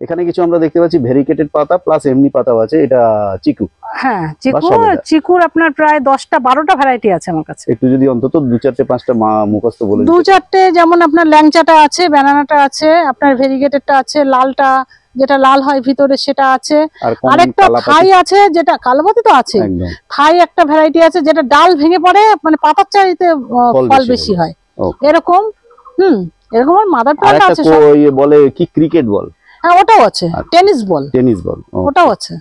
এখানে কিছু আমরা দেখতে পাচ্ছি ভেরিকেটেড পাতা প্লাস এমনি পাতাও আছে। এটা চিকু? হ্যাঁ চিকুর আপনার প্রায় 10টা 12টা ভ্যারাইটি আছে আমার কাছে। একটু যদি অন্তত 2-4-5টা মুখস্থ বলে 2-4টে, যেমন আপনার ল্যাংচাটা আছে, ব্যানানাটা আছে, আপনার ভেরিগেটেডটা আছে, লালটা যেটা লাল হয় ভিতরে সেটা আছে, আর একটা থাই আছে যেটা কালোপাতি তো আছে, থাই একটা ভ্যারাইটি আছে যেটা ডাল ভেঙে পড়ে মানে পাতার চাইতে ফল বেশি হয় এরকম। এরকম আর মাদার প্ল্যান্ট আছে। বলে কি ক্রিকেট বল? হ্যাঁ ওটাও আছে, টেনিস বল ওটাও আছে।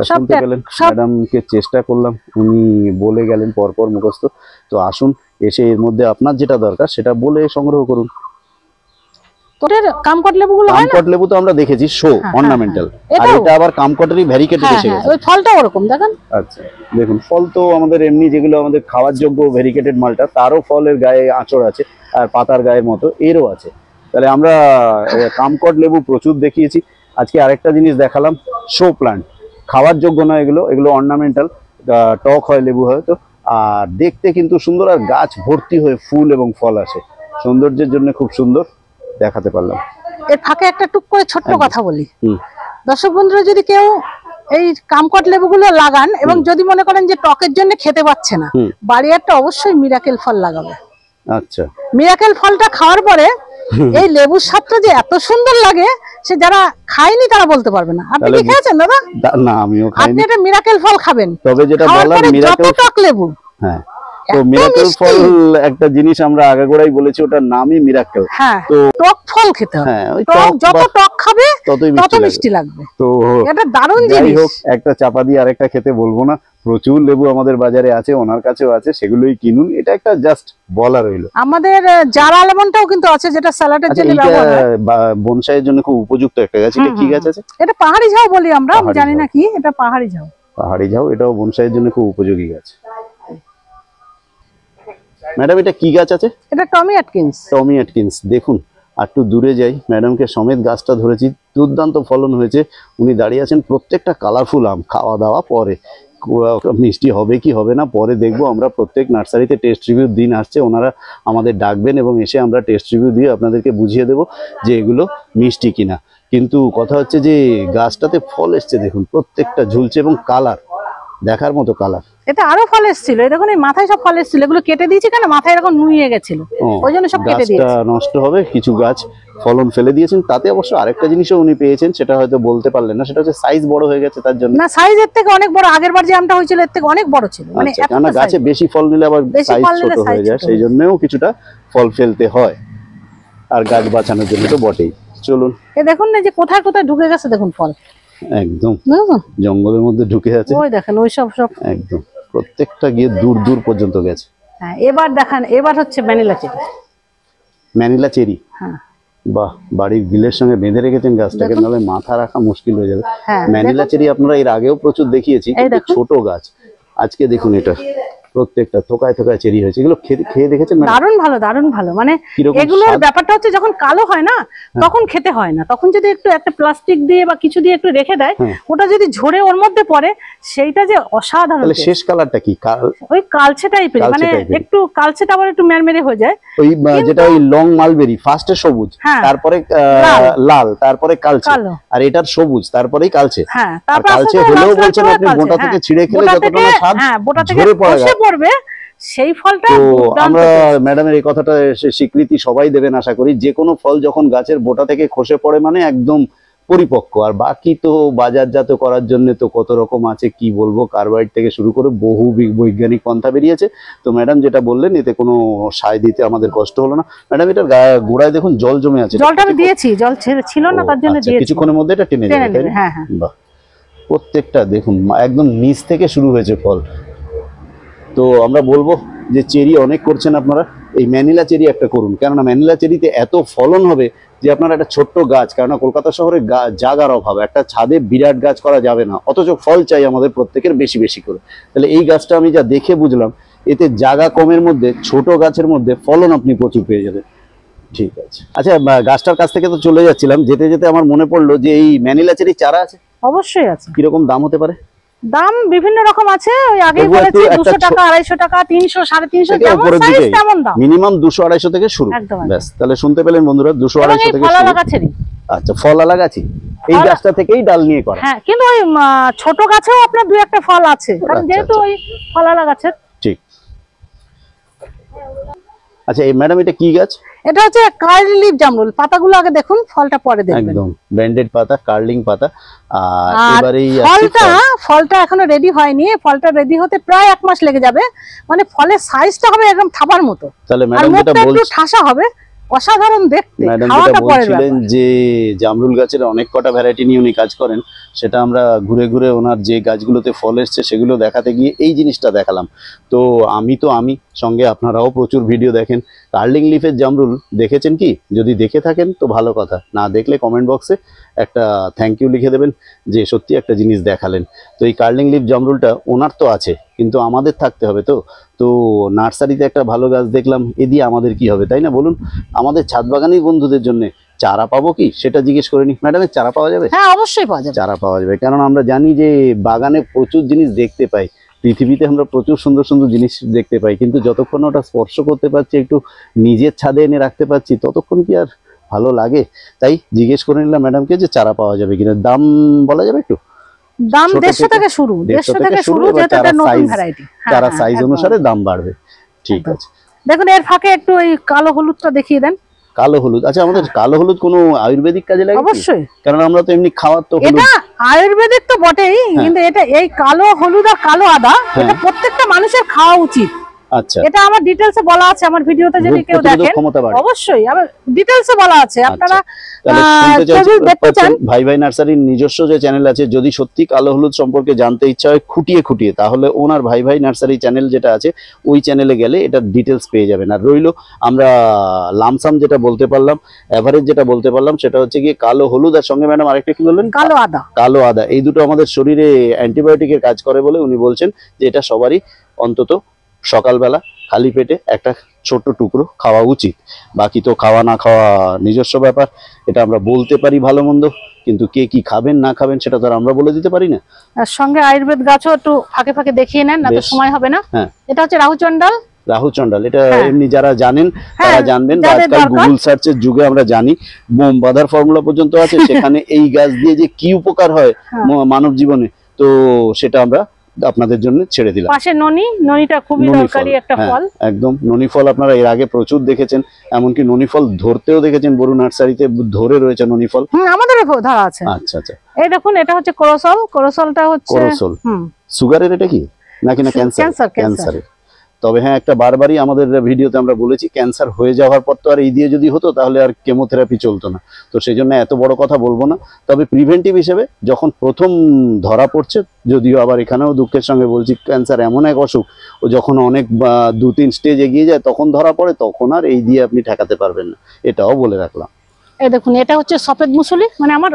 শুনতে পেলেন, ম্যাডামকে চেষ্টা করলাম, উনি বলে গেলেন পরপর মুখস্থ। তো আসুন এসে এর মধ্যে আপনার যেটা দরকার সেটা বলে সংগ্রহ করুন। তোদের কামকট লেবুগুলো হয় না? কামকট লেবু তো আমরা দেখেছি শো অর্নামেন্টাল, আর এটা আবার কামকটেরই ভেরিকেটেড এসে গেছে। ওই ফলটা ওরকম দেখেন। আচ্ছা দেখুন, ফল তো আমাদের এমনি যেগুলো আমাদের খাওয়ার যোগ্য ভেরিকেটেড মালটা, তারও ফলের গায়ে আঁচড় আছে আর পাতার গায়ের মতো এরও আছে। তাহলে আমরা কামকট লেবু প্রচুর দেখিয়েছি, আজকে আরেকটা জিনিস দেখালাম শো প্লান্ট। খাওয়ার যোগ্য নয় এগুলো অর্নামেন্টাল, টক হয় লেবু হয়তো, আর দেখতে কিন্তু সুন্দর, আর গাছ ভর্তি হয়ে ফুল এবং ফল আসে, সৌন্দর্যের জন্য খুব সুন্দর দেখাতে পারলাম। এর ফাঁকে একটা টুক করে ছোট্ট কথা বলি, দর্শক বন্ধুরা যদি কেউ এই কামকট লেবুগুলো লাগান এবং যদি মনে করেন যে টকের জন্য খেতে পাচ্ছে না, বাড়ি একটা অবশ্যই মিরাকেল ফল লাগাবে। আচ্ছা, মিরাকেল ফলটা খাওয়ার পরে এই লেবুর স্বাদটা যে এত সুন্দর লাগে, সে যারা খায়নি তারা বলতে পারবে না। আপনি কি খেয়েছেন দাদা? না আমিও খাইনি। আপনি এটা মিরাকেল ফল খাবেন, তবে যেটা বললাম মিরাকেল টক লেবু। হ্যাঁ, তো মিরাকেল ফল একটা জিনিস আমরা আগাগোড়াই বলেছি, ওটার নামই মিরাকেল। হ্যাঁ, তো টক ফল খেতে হবে। যত টক খাবে তত মিষ্টি লাগবে। তো এটা দারুণ জিনিস। একটা চাপা দিয়ে আরেকটা খেতে বলবো না, প্রচুর লেবু আমাদের বাজারে আছে, ওনার কাছেও আছে, সেগুলোই কিনুন। এটা একটা জাস্ট বলা রইলো। আমাদের জারা লেমনটাও কিন্তু আছে, যেটা স্যালাডের জন্য ব্যবহার হয়, বনসাইয়ের জন্য খুব উপযুক্ত একটা গাছ। এটা কি গাছ আছে? এটা পাহাড়ি ঝাউ বলি আমরা, জানি না কি এটা। পাহাড়ি ঝাউ এটাও বনসাইয়ের জন্য খুব উপযোগী গাছ। ম্যাডাম এটা কি গাছ আছে? এটা টমি অ্যাটকিন্স। দেখুন আর একটু দূরে যাই, ম্যাডামকে সমেত গাছটা ধরেছি, দুর্দান্ত ফলন হয়েছে। উনি দাঁড়িয়ে আছেন, প্রত্যেকটা কালারফুল আম। খাওয়া দাওয়া পরে, মিষ্টি হবে কি হবে না পরে দেখবো। আমরা প্রত্যেক নার্সারিতে টেস্ট রিভিউ দিন আসছে, ওনারা আমাদের ডাকবেন এবং এসে আমরা টেস্ট রিভিউ দিয়ে আপনাদেরকে বুঝিয়ে দেবো যে এগুলো মিষ্টি কিনা। কিন্তু কথা হচ্ছে যে গাছটাতে ফল এসছে, দেখুন প্রত্যেকটা ঝুলছে এবং কালার দেখার মতো কালার। এটা আরো ফল এসেছিল, এই দেখুন এই মাথায় সব ফল এসেছিল, এগুলো কেটে দিয়েছি কেন, মাথায় এরকম নুয়ে গেছিল, ওই জন্য সব কেটে দিয়েছি। গাছটা নষ্ট হবে, কিছু গাছ ফলন ফেলে দিয়েছেন। তাতে অবশ্য আরেকটা জিনিসও উনি পেয়েছেন, সেটা হয়তো বলতে পারলেন না, সেটা হচ্ছে সাইজ বড় হয়ে গেছে তার জন্য। না, সাইজ এর থেকে অনেক বড়, আগের বার যে আমটা হয়েছিল এর থেকে অনেক বড় ছিল। মানে কারণ গাছে বেশি ফল নিলে আবার সাইজ ছোট হয়ে যায়, সেই জন্যও কিছুটা ফল ফেলতে হয়, আর গাছ বাঁচানোর জন্য তো বটেই। চলুন, এই দেখুন না যে কোথায় কোথায় ঢুকে গেছে, দেখুন ফল একদম জঙ্গলের মধ্যে ঢুকে আছে। ওই দেখেন ওই সব একদম প্রত্যেকটা গিয়ে দূর দূর পর্যন্ত গেছে। হ্যাঁ, এবার দেখেন, এবার হচ্ছে ম্যানিলা চেরি। হ্যাঁ, বাহ, বাড়ির গ্রিলের সঙ্গে বেঁধে রেখেছেন গাছটাকে, নাহলে মাথা রাখা মুশকিল হয়ে যাবে। ম্যানিলা চেরি আপনারা এর আগেও প্রচুর দেখিয়েছি, ছোট গাছ। আজকে দেখুন এটা প্রত্যেকটা থোকায় থোকায় চেরি হয়েছে। এগুলো খেয়ে দেখেছেন? দারুণ ভালো। মানে এগুলোর ব্যাপারটা হচ্ছে যখন কালো হয় না তখন খেতে হয় না, তখন যদি একটু একটা প্লাস্টিক দিয়ে বা কিছু দিয়ে একটু রেখে দেয়, ওটা যদি ঝরে ওর মধ্যে পড়ে, সেইটা যে অসাধারণ। তাহলে শেষ কালারটা কি? ওই কালচে টাইপের, মানে একটু কালচেটা আবার একটু মেরমেরে হয়ে যায়। ওই যেটা ওই লং মালবেরি, ফার্স্টে সবুজ, তারপরে লাল, তারপরে কালচে, আর এটার সবুজ তারপরেই কালচে। হ্যাঁ, কালচে হলেও বলছেন আপনি বোটা থেকে ছিঁড়ে খেলে যতটা স্বাদ ঝরে পড়বে সেই ফলটা। আমরা ম্যাডামের এই কথাটা স্বীকৃতি সবাই দেবেন আশা করি। যে কোনো ফল যখন গাছের বোটা থেকে খসে পড়ে মানে একদম পরিপক্ক। আর বাকি তো বাজারজাত করার জন্য তো কত রকম আছে, কি বলবো, কার্বাইড থেকে শুরু করে বহু বৈজ্ঞানিক পন্থা বেরিয়েছে। তো ম্যাডাম যেটা বললেন, এতে কোনো সায় দিতে আমাদের কষ্ট হলো না। ম্যাডাম এটার গোড়ায় দেখুন জল জমে আছে, জলটা আমি দিয়েছি, জল ছিল না তার জন্য দিয়েছি। কিছুক্ষণের মধ্যে এটা টেনে যাবে। হ্যাঁ, বাহ, প্রত্যেকটা দেখুন একদম নিচ থেকে শুরু হয়েছে ফল। তো আমরা বলবো যে চেরি অনেক করছেন আপনারা, এই ম্যানিলা চেরি একটা করুন, কেননা ম্যানিলা চেরিতে এত ফলন হবে যে আপনারা একটা ছোট্ট গাছ, কেননা কলকাতা শহরে জায়গার অভাব, একটা ছাদে বিরাট গাছ করা যাবে না, অথচ ফল চাই আমাদের প্রত্যেকের বেশি বেশি করে। তাহলে এই গাছটা আমি যা দেখে বুঝলাম, এতে জায়গা কমের মধ্যে ছোট গাছের মধ্যে ফলন আপনি প্রচুর পেয়ে যাবেন। ঠিক আছে, আচ্ছা গাছটার কাছ থেকে তো চলে যাচ্ছিলাম, যেতে যেতে আমার মনে পড়লো যে এই ম্যানিলা চেরি চারা আছে? অবশ্যই আছে। কিরকম দাম হতে পারে? দাম বিভিন্ন রকম আছে, ওই আগেই বলেছি 200 টাকা, 250 টাকা, 300, 350, যেমন সাইজ তেমন দাম। মিনিমাম 200-250 থেকে শুরু। ব্যাস, তাহলে শুনতে পেলেন বন্ধুরা, 200-250 থেকে শুরু। আচ্ছা, ফল আলা গাছই এই গাছটা থেকেই ডাল নিয়ে করা? হ্যাঁ, কিন্তু ওই ছোট গাছেও আপনার দুই একটা ফল আছে, কারণ যেহেতু ওই ফলালা গাছের। ঠিক। আচ্ছা এই ম্যাডাম এটা কি গাছ? এটা হচ্ছে কার্লি লিফ জামরুল। পাতাগুলো আগে দেখুন, ফলটা পরে দেখবেন। একদম ব্যান্ডেড পাতা, কার্লিং পাতা। আর আর এবারেই ফলটা এখনো রেডি হয়নি। ফলটা রেডি হতে প্রায় 1 মাস লেগে যাবে। মানে ফলের সাইজটা হবে একদম থাবার মতো। তাহলে ম্যাডাম যেটা বলছেন ঠাসা হবে, অসাধারণ দেখতে। ম্যাডাম যেটা বলছিলেন যে জামরুল গাছের অনেক কটা ভ্যারাইটি নিয়ে উনি কাজ করেন, সেটা আমরা ঘুরে ঘুরে ওনার যে গাছগুলোতে ফল এসছে সেগুলো দেখাতে গিয়ে এই জিনিসটা দেখালাম। তো আমি সঙ্গে আপনারাও প্রচুর ভিডিও দেখেন। কার্লিং লিফের জামরুল দেখেছেন কি? যদি দেখে থাকেন তো ভালো কথা, না দেখলে কমেন্ট বক্সে একটা থ্যাংক ইউ লিখে দেবেন যে সত্যি একটা জিনিস দেখালেন। তো এই কার্লিং লিফ জামরুলটা ওনার তো আছে, কিন্তু আমাদের থাকতে হবে। তো নার্সারিতে একটা ভালো গাছ দেখলাম, এ দিয়ে আমাদের কি হবে, তাই না বলুন? আমাদের ছাদ বাগানি বন্ধুদের জন্য চারা পাবো কি সেটা জিজ্ঞেস করে নি। ম্যাডামের চারা পাওয়া যাবে? হ্যাঁ, অবশ্যই পাওয়া যাবে। চারা পাওয়া যাবে, কারণ আমরা জানি যে বাগানে প্রচুর জিনিস দেখতে পাই। পৃথিবীতে আমরা প্রচুর সুন্দর সুন্দর জিনিস দেখতে পাই, কিন্তু যতক্ষণ ওটা স্পর্শ করতে পারছি, একটু নিজের ছাদে এনে রাখতে পারছি, ততক্ষণ কি আর ভালো লাগে? তাই জিজ্ঞেস করে নিলাম ম্যাডামকে যে চারা পাওয়া যাবে কিনা। দাম বলা যাবে একটু? দাম 150 থেকে শুরু। 150 থেকে শুরু, যেটা একটা নতুন ভ্যারাইটি। তারা সাইজ অনুসারে দাম বাড়বে। ঠিক আছে। দেখুন এর ফাঁকে একটু ওই কালো হলুদটা দেখিয়ে দেন। কালো হলুদ, আচ্ছা আমাদের কালো হলুদ কোনো আয়ুর্বেদিক কাজে লাগে? অবশ্যই, কারণ আমরা তো এমনি খাওয়ার তো এটা আয়ুর্বেদিক তো বটেই, কিন্তু এটা এই কালো হলুদ আর কালো আদা এটা প্রত্যেকটা মানুষের খাওয়া উচিত। আচ্ছা, এটা আমার ডিটেইলসে বলা আছে আমার ভিডিওতে, যদি কেউ দেখেন অবশ্যই আমার ডিটেইলসে বলা আছে। আপনারা দেখতে চান ভাই ভাই নার্সারির নিজস্ব যে চ্যানেল আছে, যদি সত্যি কালো হলুদ সম্পর্কে জানতে ইচ্ছা হয় খুঁটিয়ে, তাহলে ওনার ভাই ভাই নার্সারি চ্যানেল যেটা আছে ওই চ্যানেলে গেলে এটা ডিটেইলস পেয়ে যাবেন। আর রইলো আমরা লামসাম যেটা বলতে পারলাম, এভারেজ যেটা বলতে পারলাম, সেটা হচ্ছে গিয়ে কালো হলুদ আর সঙ্গে ম্যাডাম আরেকটা কি বললেন? কালো আদা। এই দুটো আমাদের শরীরে অ্যান্টিবায়োটিকের কাজ করে বলে উনি বলছেন যে এটা সবারই অন্তত সকালবেলা খালি পেটে একটা ছোট্ট টুকরো খাওয়া উচিত। বাকি তো খাওয়া না খাওয়া নিজস্ব ব্যাপার, এটা আমরা বলতে পারি ভালো মন্দ, কিন্তু কে কি খাবেন না খাবেন সেটা তো আর আমরা বলে দিতে পারি না। আর সঙ্গে আয়ুর্বেদ গাছও একটু ফাঁকে ফাঁকে দেখিয়ে নেন, না তো সময় হবে না। এটা হচ্ছে রাহুচন্ডাল। এটা এমনি যারা জানেন তারা জানবেন, আজকাল গুগল সার্চের যুগে আমরা জানি বোম বাঁধার ফর্মুলা পর্যন্ত আছে, সেখানে এই গাছ দিয়ে যে কি উপকার হয় মানব জীবনে, তো সেটা আমরা আপনাদের জন্য ছেড়ে দিলাম। পাশে ননিটা খুবই দরকারি একটা ফল। একদম ননি ফল আপনারা এর আগে প্রচুর দেখেছেন, এমনকি ননি ফল ধরতেও দেখেছেন, বরু নার্সারিতে ধরে রয়েছে ননি ফল। আমাদেরও ধরা আছে। আচ্ছা আচ্ছা, এই দেখুন এটা হচ্ছে কোরোসলটা হচ্ছে সুগারের, এটা কি নাকি না ক্যান্সারের? তবে হ্যাঁ, একটা বারবারই আমাদের ভিডিওতে আমরা বলেছি, ক্যান্সার হয়ে যাওয়ার পর তো আর এই দিয়ে যদি হতো তাহলে আর কেমোথেরাপি চলতো না। তো সেই জন্য এত বড় কথা বলবো না, তবে প্রিভেন্টিভ হিসেবে যখন প্রথম ধরা পড়ছে, যদিও আবার এখানেও দুঃখের সঙ্গে বলছি, ক্যান্সার এমন এক অসুখ, ও যখন অনেক 2-3 স্টেজ এগিয়ে যায় তখন ধরা পড়ে, তখন আর এই দিয়ে আপনি ঠেকাতে পারবেন না, এটাও বলে রাখলাম। এই দেখুন এটা হচ্ছে সফেদ মুসুলি, মানে আমার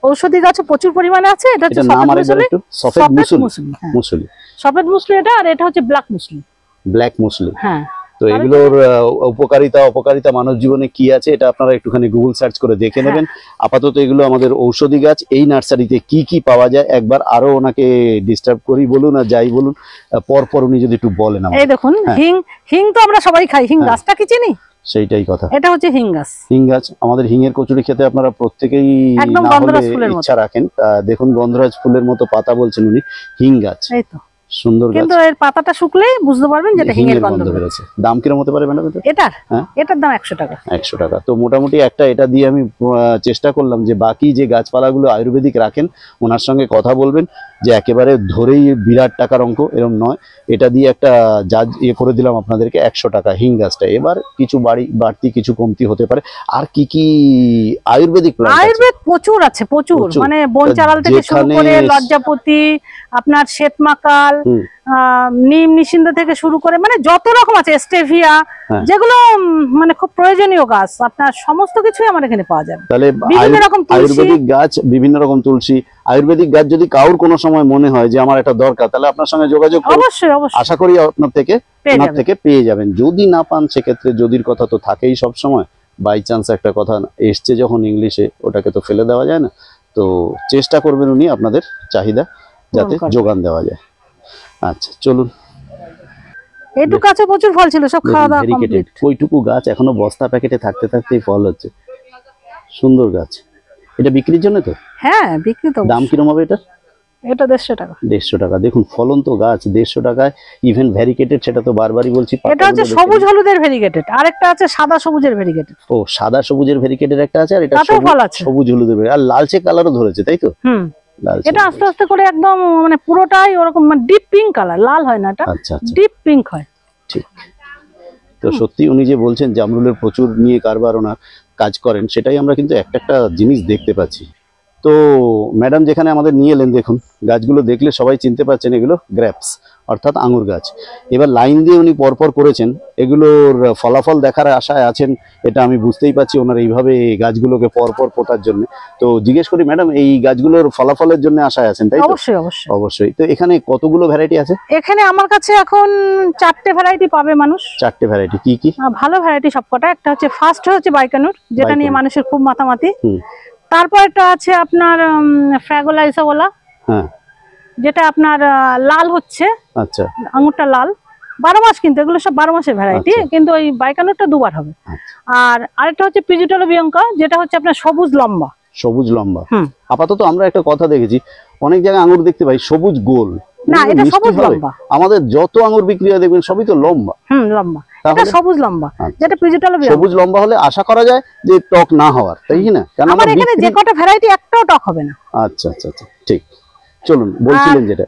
ঔষধি গাছে প্রচুর পরিমাণে আছে। এটা হচ্ছে সফেদ মুসলি এটা, আর এটা হচ্ছে ব্ল্যাক মুসলি। হ্যাঁ, তো এগুলোর উপকারিতা মানব জীবনে কি আছে এটা আপনারা একটুখানি গুগল সার্চ করে দেখে নেবেন। আপাতত এগুলো আমাদের ঔষধি গাছ। এই নার্সারিতে কি কি পাওয়া যায় একবার আরো ওনাকে ডিস্টার্ব করি বলুন আর যাই বলুন, পরপর উনি যদি একটু বলেন। এই দেখুন হিং তো আমরা সবাই খাই, হিং গাছটা কি চিনি? সেইটাই কথা, এটা হচ্ছে হিং গাছ। আমাদের হিঙের কচুরি খেতে আপনারা প্রত্যেকেই ইচ্ছা রাখেন। দেখুন গন্ধরাজ ফুলের মতো পাতা বলছেন উনি, হিং গাছ। এই তো সুন্দর, কিন্তু এর পাতাটা শুকলেই বুঝতে পারবেন যেটা হিঙের গন্ধ বেরোচ্ছে। দাম কিরকম হতে পারে ম্যাডাম এটার? এটার দাম 100 টাকা। 100 টাকা। তো মোটামুটি এটা দিয়ে আমি চেষ্টা করলাম যে বাকি যে গাছপালাগুলো আয়ুর্বেদিক রাখেন ওনার সঙ্গে কথা বলবেন, যে একেবারে ধরেই বিরাট টাকার অঙ্ক এরকম নয়। এটা দিয়ে একটা করে দিলাম আপনাদেরকে 100 টাকা হিং গাছটা। এবার কিছু বাড়তি কিছু কমতি হতে পারে। আর কি কি আয়ুর্বেদিক আয়ুর্বেদ প্রচুর আছে, প্রচুর, মানে বনচারাল থেকে শুরু করে লজ্জাপতি, আপনার শ্বেতমাকাল, নিম নিষিদ্ধ থেকে শুরু করে মানে যত রকম আছে, স্টেভিয়া, যেগুলো মানে খুব প্রয়োজনীয় গাছ, আপনার সমস্ত কিছুই আমার এখানে পাওয়া যাবে। তাহলে বিভিন্ন রকম আয়ুর্বেদিক গাছ, বিভিন্ন রকম তুলসী, আয়ুর্বেদিক গাছ যদি কারোর কোনো সময় মনে হয় যে আমার এটা দরকার, তাহলে আপনার সঙ্গে যোগাযোগ করুন। অবশ্যই অবশ্যই, আশা করি আপনার থেকে পেয়ে যাবেন। যদি না পান সেক্ষেত্রে যদির কথা তো থাকেই সব সময়, বাই চান্স একটা কথা এসছে যখন ইংলিশে, ওটাকে তো ফেলে দেওয়া যায় না। তো চেষ্টা করবেন উনি আপনাদের চাহিদা যাতে যোগান দেওয়া যায়। আচ্ছা চলুন, এইটুকু গাছে প্রচুর ফল ছিল, সব খাওয়া দাওয়া কমপ্লিট। ওইটুকু গাছ এখনো বস্তা প্যাকেটে থাকতে থাকতেই ফল হচ্ছে, সুন্দর গাছ। এটা বিক্রির জন্য তো? হ্যাঁ বিক্রি তো। দাম কিরকম হবে এটা? এটা 150 টাকা। 150 টাকা। দেখুন ফলন তো গাছ 150 টাকায়, ইভেন ভ্যারিকেটেড, সেটা তো বারবারই বলছি। এটা হচ্ছে সবুজ হলুদের ভ্যারিগেটেড, আরেকটা আছে সাদা সবুজের ভ্যারিগেটেড। ও সাদা সবুজের ভ্যারিকেটেড একটা আছে, আর এটা তাতেও ফল আছে। সবুজ হলুদের, আর লালচে কালারও ধরেছে তাই তো? লালচে এটা আস্তে আস্তে করে একদম মানে পুরোটাই ওরকম ডিপ পিঙ্ক কালার, লাল হয় না, এটা আচ্ছা আচ্ছা ডিপ পিঙ্ক হয়। ঠিক। তো সত্যি উনি যে বলছেন জামরুলের প্রচুর নিয়ে কারবার ওনার কাজ করেন, সেটাই আমরা কিন্তু একটা একটা জিনিস দেখতে পাচ্ছি। তো ম্যাডাম যেখানে আমাদের নিয়ে এলেন, দেখুন গাছগুলো দেখলে সবাই চিনতে পারছেন এগুলো গ্রেপস, অর্থাৎ আঙুর গাছ। এবার লাইন দিয়ে উনি পরপর করেছেন, এগুলোর ফলাফল দেখার আশায় আছেন, এটা আমি বুঝতেই পারছি ওনার এইভাবে গাছগুলোকে পরপর পোটার জন্য। তো জিজ্ঞেস করি ম্যাডাম, এই গাছগুলোর ফলাফলের জন্য আশায় আছেন তাই তো? অবশ্যই অবশ্যই অবশ্যই। তো এখানে কতগুলো ভ্যারাইটি আছে? এখানে আমার কাছে এখন 4টে ভ্যারাইটি পাবে মানুষ। 4টে ভ্যারাইটি, কি কি? ভালো ভ্যারাইটি সবকটা। একটা হচ্ছে ফার্স্ট হচ্ছে বাইকানুর, যেটা নিয়ে মানুষের খুব মাতামাতি। তারপর একটা আছে আপনার ফ্র্যাগোলাইসাওয়ালা, হ্যাঁ, যেটা আপনার লাল হচ্ছে। আচ্ছা, আঙুরটা লাল 12 মাস, কিন্তু এগুলো সব 12 মাসের ভ্যারাইটি, কিন্তু ওই বাইকানুরটা দুবার হবে। আর আরেকটা হচ্ছে পিজিটালো বিয়ঙ্কা, যেটা হচ্ছে আপনার সবুজ লম্বা। সবুজ লম্বা। আপাতত আমরা একটা কথা দেখেছি, অনেক জায়গায় আঙুর দেখতে পাই সবুজ গোল, না এটা সবুজ লম্বা। আমাদের যত আঙুর বিক্রি হয় দেখবেন সবই তো লম্বা। লম্বা, এটা সবুজ লম্বা, যেটা পিজিটালো বিয়ঙ্কা। সবুজ লম্বা হলে আশা করা যায় যে টক না হওয়ার, তাই না? কারণ আমার এখানে যে কটা ভ্যারাইটি একটাও টক হবে না। আচ্ছা আচ্ছা আচ্ছা, ঠিক। চলুন, বলছিলেন যেটা।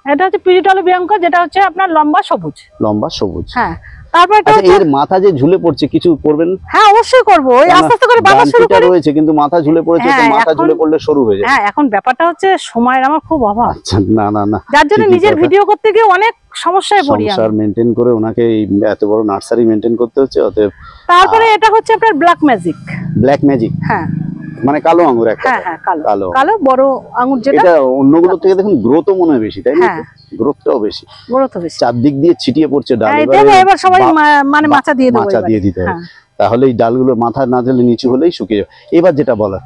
এটা হচ্ছে পিজিটালো বিয়ঙ্কা, যেটা হচ্ছে আপনার লম্বা সবুজ। লম্বা সবুজ, হ্যাঁ। তারপর এর মাথা যে ঝুলে পড়ছে, কিছু করবেন? হ্যাঁ অবশ্যই করব, ওই আস্তে আস্তে করে বাঁধা শুরু করে রয়েছে, কিন্তু মাথা ঝুলে পড়েছে, তো মাথা ঝুলে পড়লে সরু হয়ে যায়। হ্যাঁ, এখন ব্যাপারটা হচ্ছে সময়ের আমার খুব অভাব। আচ্ছা, না না না, যার জন্য নিজের ভিডিও করতে গিয়ে অনেক সমস্যায় পড়ি। সংসার মেইনটেইন করে ওনাকে এত বড় নার্সারি মেইনটেইন করতে হচ্ছে, অতএব। তারপরে এটা হচ্ছে আপনার ব্ল্যাক ম্যাজিক। ব্ল্যাক ম্যাজিক, হ্যাঁ, মানে কালো আঙ্গুর একটা। হ্যাঁ হ্যাঁ, কালো কালো বড় আঙ্গুর, যেটা এটা অন্যগুলো থেকে দেখুন গ্রোথও মনে হয় বেশি, তাই না? গ্রোথটাও বেশি, গ্রোথও বেশি, চারদিক দিয়ে ছিটিয়ে পড়ছে ডাল। এবার সবাই মানে মাচা দিয়ে দেবো, মাচা দিয়ে দিতে হবে, তাহলে এই ডালগুলো মাথা না দিলে নিচু হলেই শুকিয়ে যাবে। এবার যেটা বলার,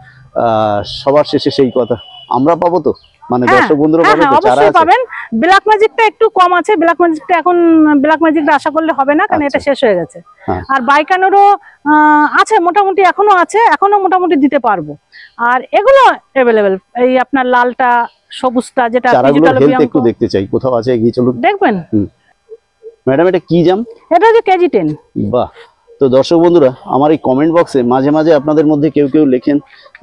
সবার শেষে সেই কথা, আমরা পাবো তো, মানে দর্শক বন্ধুরা পাবে তো? অবশ্যই পাবেন। ব্ল্যাক ম্যাজিকটা একটু কম আছে, ব্ল্যাক ম্যাজিকটা এখন ব্ল্যাক ম্যাজিকটা আশা করলে হবে না, কারণ এটা শেষ হয়ে গেছে। আর বাইকানোরও আছে মোটামুটি, এখনো আছে, এখনো মোটামুটি দিতে পারবো। আর এগুলো अवेलेबल, এই আপনার লালটা সবুজটা, যেটা চারাগুলোর হেলথ একটু দেখতে চাই, কোথাও আছে এগিয়ে চলুন দেখবেন। ম্যাডাম, এটা কি জাম? এটা হচ্ছে কেজি 10। বাহ। তো দর্শক বন্ধুরা, আমার এই কমেন্ট বক্সে মাঝে মাঝে আপনাদের মধ্যে কেউ কেউ লেখেন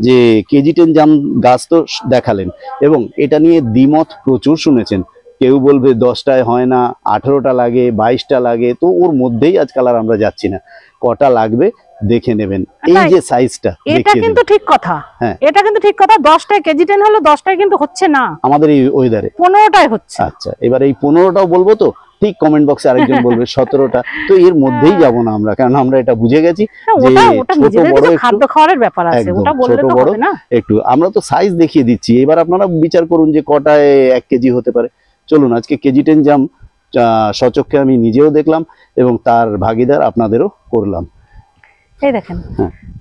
যে কেজি 10 জাম গাছ তো দেখালেন, এবং এটা নিয়ে দ্বিমত প্রচুর শুনেছেন। কেউ বলবে 10টায় হয় না, 18টা লাগে, 22টা লাগে। তো ওর মধ্যেই আজকাল আর আমরা যাচ্ছি না, কটা লাগবে দেখে নেবেন। এই যে সাইজটা, এটা কিন্তু ঠিক কথা। হ্যাঁ, এটা কিন্তু ঠিক কথা। 10টায় কেজি 10 হলো, 10টায় কিন্তু হচ্ছে না আমাদের এই ওয়েদারে, 15টায় হচ্ছে। আচ্ছা, এবার এই 15টাও বলবো তো? ঠিক, কমেন্ট বক্সে আরেকজন বলবে 17টা। তো এর মধ্যেই যাব না আমরা, কারণ আমরা এটা বুঝে গেছি যে ছোট বড় খাদ্য খাওয়ার ব্যাপার আছে, ওটা বললে তো হবে না। একটু আমরা তো সাইজ দেখিয়ে দিচ্ছি, এবার আপনারা বিচার করুন যে কটায় 1 কেজি হতে পারে। চলুন, আজকে কেজি 10 জাম সচক্ষে আমি নিজেও দেখলাম, এবং তার ভাগিদার আপনাদেরও করলাম। এই দেখেন,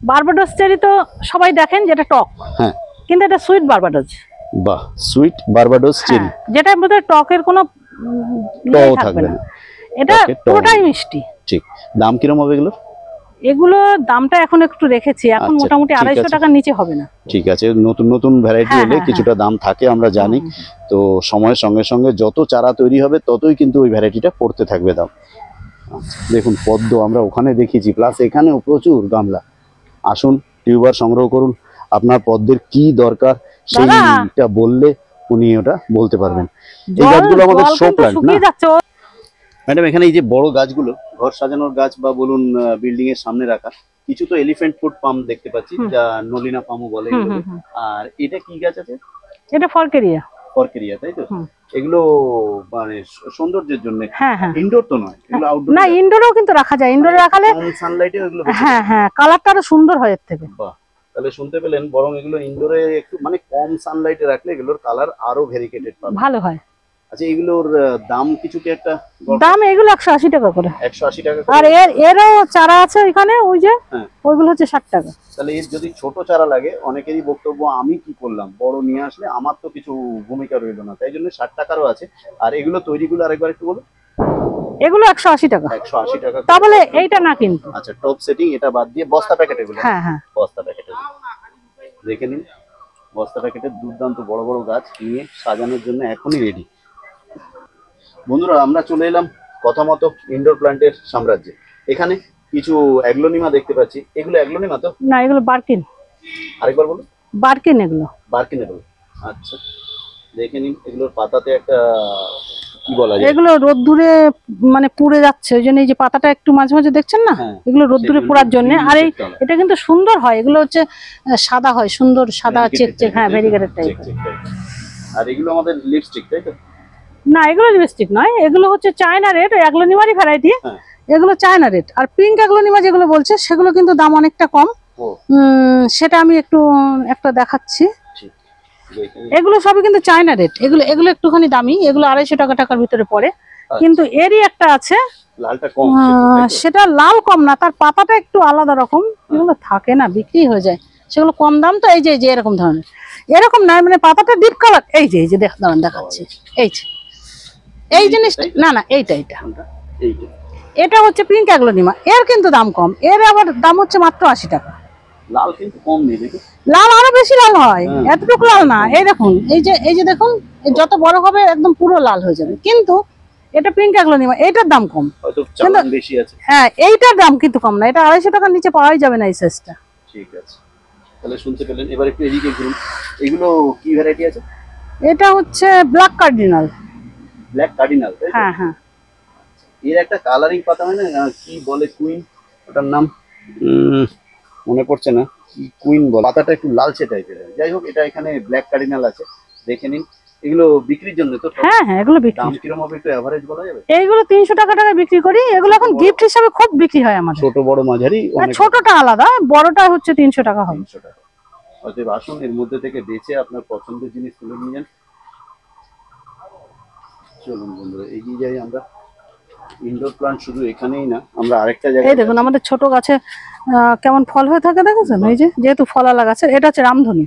বারবাডোস চেরি তো সবাই দেখেন, যেটা টক, হ্যাঁ, কিন্তু এটা সুইট বারবাডোস। বাহ, সুইট বারবাডোস চেরি, যেটা মধ্যে টকের কোনো টক থাকবে না, এটা পুরোটাই মিষ্টি। ঠিক। দাম কিরকম হবে এগুলো? এগুলো দামটা এখন একটু রেখেছি, এখন মোটামুটি 250 টাকার নিচে হবে না। ঠিক আছে, নতুন নতুন ভ্যারাইটি এলে কিছুটা দাম থাকে, আমরা জানি। তো সময়ের সঙ্গে সঙ্গে যত চারা তৈরি হবে, ততই কিন্তু ওই ভ্যারাইটিটা পড়তে থাকবে দাম। দেখুন পদ্ম আমরা ওখানে দেখিয়েছি, প্লাস এখানেও প্রচুর গামলা। আসুন, টিউবার সংগ্রহ করুন, আপনার পদ্মের কি দরকার সেইটা বললে উনি ওটা বলতে পারবেন। এই গাছগুলো আমাদের শো প্ল্যান্ট না ম্যাডাম? এখানে এই যে বড় গাছগুলো, ঘর সাজানোর গাছ বা বলুন বিল্ডিং এর সামনে রাখা, কিছু তো এলিফ্যান্ট ফুড পাম দেখতে পাচ্ছি, যা নলিনা পামও বলে। আর এটা কি গাছ আছে? এটা ফরকেরিয়া। ফরকেরিয়া, তাই তো? এগুলো মানে সৌন্দর্যের জন্য, ইনডোর তো নয় এগুলো, আউটডোর। না, ইনডোরেও কিন্তু রাখা যায়, ইনডোরে রাখালে সানলাইটে এগুলো, হ্যাঁ হ্যাঁ, কালারটা আরো সুন্দর হয় এর থেকে। বাহ, তাহলে শুনতে পেলেন, বরং এগুলো ইনডোরে একটু মানে কম সানলাইটে রাখলে এগুলোর কালার আরো ভেরিকেটেড পাবে, ভালো হয়। আচ্ছা, এগুলোর দাম কিছু কি একটা? দাম এগুলো 180 টাকা করে। 180 টাকা। আর এরও চারা আছে এখানে, ওই যে ওইগুলো হচ্ছে 60 টাকা। তাহলে এর যদি ছোট চারা লাগে, অনেকেরই বক্তব্য আমি কি করলাম, বড় নিয়ে আসলে আমার তো কিছু ভূমিকা রইল না, তাই জন্য 60 টাকারও আছে। আর এগুলো তৈরিগুলো আরেকবার একটু বলো। এগুলো 180 টাকা। 180 টাকা। তাহলে এইটা না কিন্তু। আচ্ছা, টপ সেটিং এটা বাদ দিয়ে বস্তা প্যাকেট এগুলো। হ্যাঁ হ্যাঁ, বস্তা প্যাকেট। দেখে নিন বস্তা প্যাকেটের দুর্দান্ত বড় বড় গাছ নিয়ে সাজানোর জন্য এখনই রেডি। বন্ধুরা আমরা চলে এলাম কথা মতো ইনডোর প্ল্যান্টের সাম্রাজ্যে। এখানে কিছু অ্যাগ্লোনিমা দেখতে পাচ্ছি, এগুলো অ্যাগ্লোনিমা তো না, এগুলো বার্কিন। আরেকবার বলুন। বার্কিন এগুলো। বার্কিন এগুলো, আচ্ছা দেখে নিন এগুলোর পাতাতে একটা কি বলা যায়, এগুলো রোদ্দুরে মানে পুড়ে যাচ্ছে, ওই জন্য এই যে পাতাটা একটু মাঝে মাঝে দেখছেন না, হ্যাঁ, এগুলো রোদ্দুরে পোড়ার জন্য। আর এই এটা কিন্তু সুন্দর হয়, এগুলো হচ্ছে সাদা হয়, সুন্দর সাদা চেক চেক, হ্যাঁ ভেরিগেটেড টাইপ। আর এগুলো আমাদের লিপস্টিক তাই তো? না, এগুলো লিপস্টিক নয়, এগুলো হচ্ছে চায়না রেড, অ্যাগ্লোনিমারই ভ্যারাইটি। এগুলো চায়না রেড। আর পিঙ্ক অ্যাগ্লোনিমা যেগুলো বলছে সেগুলো কিন্তু দাম অনেকটা কম। সেটা আমি একটু একটা দেখাচ্ছি। এগুলো সবই কিন্তু চায়না রেড, এগুলো এগুলো একটুখানি দামি, এগুলো 250 টাকার ভিতরে পড়ে। কিন্তু এরই একটা আছে, লালটা কম, সেটা লাল কম না, তার পাতাটা একটু আলাদা রকম, এগুলো থাকে না, বিক্রি হয়ে যায়, সেগুলো কম দাম। তো এই যে এরকম ধরনের, এরকম নয় মানে পাতাটা ডিপ কালার। এই যে দেখাচ্ছি, এই জিনিসটা না না, এইটা এটা হচ্ছে পিঙ্ক অ্যাগ্লোনিমা, এর কিন্তু দাম কম, এর আবার দাম হচ্ছে মাত্র 80 টাকা। লাল কিন্তু কম নেই, দেখো লাল আরো বেশি লাল হয়, এতটুকু লাল না। এই দেখুন, এই যে দেখুন, যত বড় হবে একদম পুরো লাল হয়ে যাবে। কিন্তু এটা পিঙ্ক অ্যাগ্লোনিমা, এটার দাম কম, হয়তো চালান বেশি আছে। হ্যাঁ, এইটার দাম কিন্তু কম না, এটা 250 টাকার নিচে পাওয়াই যাবে না এই সাইজটা। ঠিক আছে, তাহলে শুনতে পেলেন। এবার একটু এদিকে ঘুরুন, এগুলো কি ভ্যারাইটি আছে? এটা হচ্ছে ব্ল্যাক কার্ডিনাল। ব্ল্যাক কার্ডিনাল, হ্যাঁ হ্যাঁ। এর একটা কালারিং পাতা হয় না, কি বলে কুইন, ওটার নাম মনে পড়ছে না, কি কুইন বলে, পাতাটা একটু লালচে টাইপের। যাই হোক, এটা এখানে ব্ল্যাক কার্ডিনাল আছে, দেখে নিন। এগুলো বিক্রির জন্য তো? হ্যাঁ হ্যাঁ, এগুলো বিক্রি। দাম কিরকম হবে একটু এভারেজ বলা যাবে? এইগুলো 300 টাকা বিক্রি করি, এগুলো এখন গিফট হিসেবে খুব বিক্রি হয় আমাদের। ছোট বড় মাঝারি? ছোটটা আলাদা, বড়টা হচ্ছে 300 টাকা হবে। 300 টাকা। অতএব আসুন এর মধ্যে থেকে বেছে আপনার পছন্দের জিনিস তুলে নিয়ে যান। চলুন বন্ধুরা এগিয়ে যাই আমরা। ইনডোর প্ল্যান্ট শুধু এখানেই না, আমরা আরেকটা জায়গায়, এই দেখুন আমাদের ছোট গাছে কেমন ফল হয়ে থাকে দেখেছেন? এই যে যেহেতু ফলালা গাছের, এটা হচ্ছে রামধনু।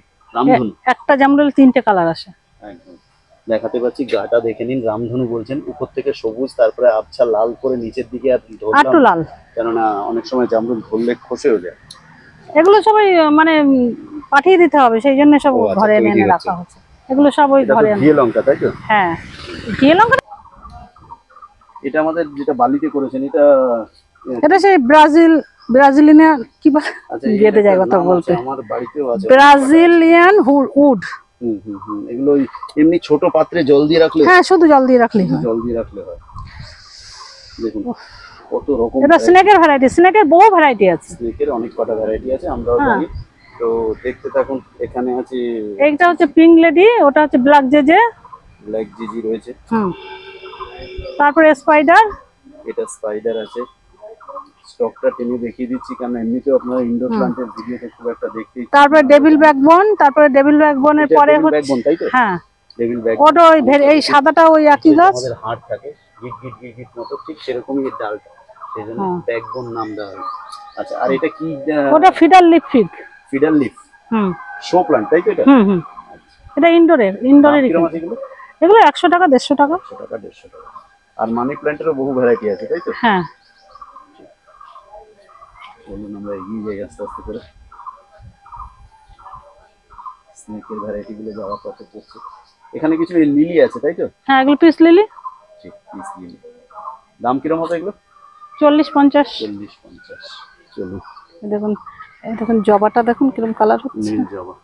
একটা জামরুল 3টে কালার আসে। একদম দেখাতে পাচ্ছি, গাটা দেখে নিন। রামধনু বলছেন, উপর থেকে সবুজ, তারপরে আবছা লাল করে নিচের দিকে আর একটু লাল, কেননা অনেক সময় জামরুল ধরলে খসেও যায়। এগুলো সবাই মানে পাঠিয়ে দিতে হবে, সেই জন্য সব ঘরে এনে রাখা হচ্ছে। এগুলো সব ওই ঘরে। ঘিয়ে লঙ্কা তাই তো? হ্যাঁ, ঘিয়ে লঙ্কা। এটা আমাদের যেটা বালিতে করেছেন, এটা সেই ব্রাজিলিয়ান কি বলে, যেতে যায় কথা বলতে। আমার বাড়িতেও আছে ব্রাজিলিয়ান উড। এগুলো এমনি ছোট পাত্রে জল দিয়ে রাখলে, হ্যাঁ শুধু জল দিয়ে রাখলে হয়। দেখুন কত রকম। এটা স্নেকের ভ্যারাইটি, স্নেকের বহু ভ্যারাইটি আছে, স্নেকের অনেক কটা ভ্যারাইটি আছে, আমরাও জানি। তো দেখতে থাকুন। এখানে আছে, এইটা হচ্ছে পিঙ্ক লেডি, ওটা হচ্ছে ব্ল্যাক জেজে, ব্ল্যাক জিজি রয়েছে। তারপরে স্পাইডার, এটা স্পাইডার আছে। স্টকটা টেনে দেখিয়ে দিচ্ছি, কারণ এমনিতেও আপনারা ইনডোর প্ল্যান্টের ভিডিওতে খুব একটা দেখতেই। তারপরে ডেভিল ব্যাকবোন, তারপরে ডেভিল ব্যাকবোনের পরে হচ্ছে, তাই তো? হ্যাঁ ডেভিল ব্যাক, ওটা ওই এই সাদাটা ওই একই গাছ, আমাদের হাড় থাকে গিট গিট গিট গিট মতো, ঠিক সেরকমই এর ডালটা, সেজন্য ব্যাকবোন নাম দেওয়া হয়। আচ্ছা, আর এটা কি? ওটা feeder leaf fig. Feeder leaf, show plant তাই তো? এটা এটা ইনডোরের এগুলো 100 টাকা 150 টাকা। 100 টাকা 150 টাকা। আর মানি প্ল্যান্টেরও বহু ভ্যারাইটি আছে তাই তো? হ্যাঁ। বলুন আমরা এগিয়ে যাই আস্তে আস্তে করে। স্নেকের ভ্যারাইটি গুলো যাওয়া কত পড়ছে। এখানে কিছু লিলি আছে তাই তো? হ্যাঁ, এগুলো পিস লিলি। ঠিক, পিস লিলি। দাম কিরকম হবে এগুলো? 40-50। 40-50। চলুন দেখুন জবাটা দেখুন কিরকম কালার হচ্ছে। নীল জবা।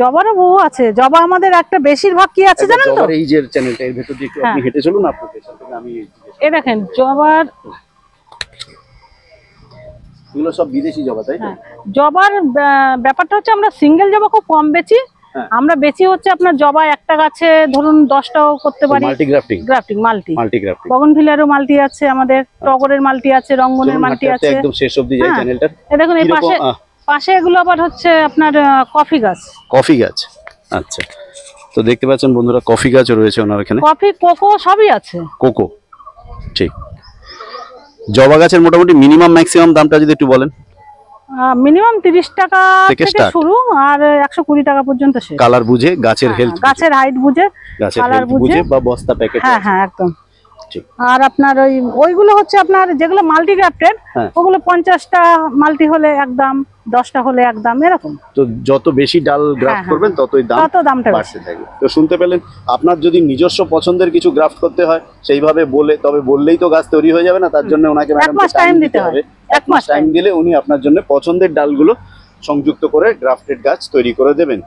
জবারও বহু আছে। জবা আমাদের একটা বেশিরভাগ কি আছে জানেন তো? এই যে চ্যানেলটা এর ভেতর দিয়ে একটু আপনি হেঁটে চলুন, আপনার পেছন থেকে আমি এই দেখেন জবার, এগুলো সব বিদেশি জবা তাই তো? জবার ব্যাপারটা হচ্ছে আমরা সিঙ্গেল জবা খুব কম বেচি। আমরা বেচি হচ্ছে আপনার জবা একটা গাছে ধরুন 10টাও করতে পারি। Multi grafting, multi grafting. বগনভিলিয়ারও মাল্টি আছে আমাদের, টগরের মাল্টি আছে, রঙ্গনের মাল্টি আছে। একদম শেষ অবধি যাই চ্যানেলটা। এই দেখুন এই পাশে এগুলো আবার হচ্ছে আপনার কফি গাছ। কফি গাছ, আচ্ছা। তো দেখতে পাচ্ছেন বন্ধুরা, কফি গাছও রয়েছে ওনার এখানে। কফি, কোকো সবই আছে। কোকো, ঠিক। জবা গাছের মোটামুটি মিনিমাম ম্যাক্সিমাম দামটা যদি একটু বলেন। মিনিমাম 30 টাকা থেকে শুরু আর 120 টাকা পর্যন্ত শেষ। কালার বুঝে, গাছের হেলথ, গাছের হাইট বুঝে, গাছের হেলথ বুঝে বা বস্তা প্যাকেট। হ্যাঁ হ্যাঁ একদম ঠিক। আর আপনার ওইগুলো হচ্ছে আপনার যেগুলো মাল্টি গ্রাফটেড, হ্যাঁ। ওগুলো 50টা মাল্টি হলে একদম, 10টা হলে একদম, এরকম। তো যত বেশি ডাল গ্রাফট হ্যাঁ, করবেন ততই দাম তত দামটা বাড়তে থাকে। তো শুনতে পেলেন, আপনার যদি নিজস্ব পছন্দের কিছু গ্রাফট করতে হয় সেইভাবে তবে বললেই তো গাছ তৈরি হয়ে যাবে না, তার জন্য ওনাকে এক মাস টাইম দিতে হবে। 1 মাস টাইম দিলে উনি আপনার জন্য পছন্দের ডালগুলো সংযুক্ত করে গ্রাফটেড গাছ তৈরি করে দেবেন।